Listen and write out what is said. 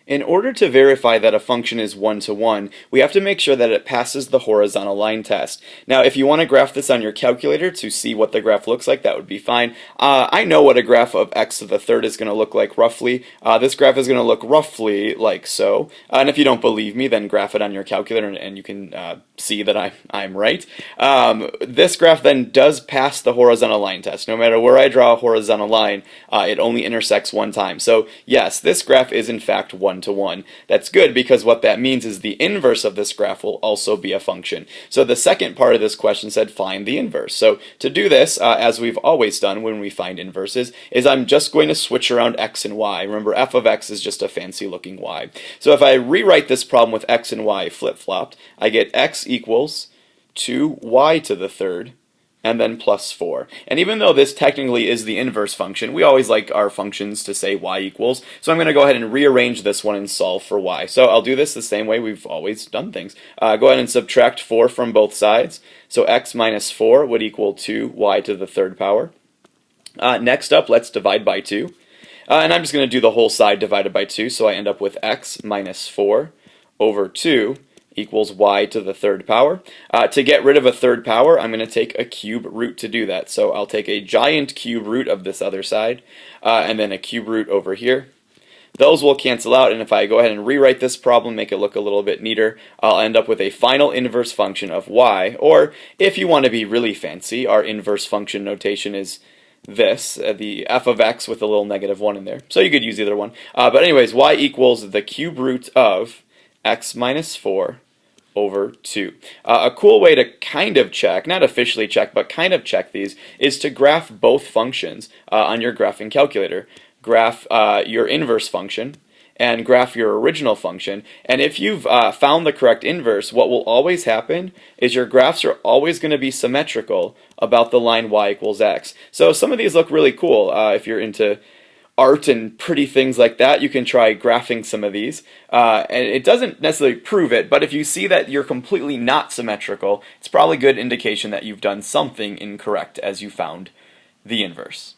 In order to verify that a function is one-to-one, we have to make sure that it passes the horizontal line test. Now, if you want to graph this on your calculator to see what the graph looks like, that would be fine. I know what a graph of x to the third is going to look like roughly. This graph is going to look roughly like so. And if you don't believe me, then graph it on your calculator and you can see that I'm right. This graph then does pass the horizontal line test. No matter where I draw a horizontal line, it only intersects one time. So yes, this graph is in fact one-to-one. That's good because what that means is the inverse of this graph will also be a function. So the second part of this question said find the inverse. So to do this, as we've always done when we find inverses, is I'm just going to switch around x and y. Remember, f of x is just a fancy looking y. So if I rewrite this problem with x and y flip-flopped, I get x equals 2y to the third and then plus 4. And even though this technically is the inverse function, we always like our functions to say y equals. So I'm going to go ahead and rearrange this one and solve for y. So I'll do this the same way we've always done things. Go ahead and subtract 4 from both sides. So x minus 4 would equal 2y to the third power. Next up, let's divide by 2. And I'm just going to do the whole side divided by 2. So I end up with x minus 4 over 2 equals y to the third power. To get rid of a third power, I'm going to take a cube root to do that. So I'll take a giant cube root of this other side, and then a cube root over here. Those will cancel out, and if I go ahead and rewrite this problem, make it look a little bit neater, I'll end up with a final inverse function of y, or if you want to be really fancy, our inverse function notation is this, the f of x with a little -1 in there. So you could use either one. But anyways, y equals the cube root of x minus 4 over 2. A cool way to kind of check, not officially check, but kind of check these, is to graph both functions on your graphing calculator. Graph your inverse function and graph your original function. And if you've found the correct inverse, what will always happen is your graphs are always going to be symmetrical about the line y equals x. So some of these look really cool. If you're into art and pretty things like that, you can try graphing some of these. And it doesn't necessarily prove it, but if you see that you're completely not symmetrical, it's probably a good indication that you've done something incorrect as you found the inverse.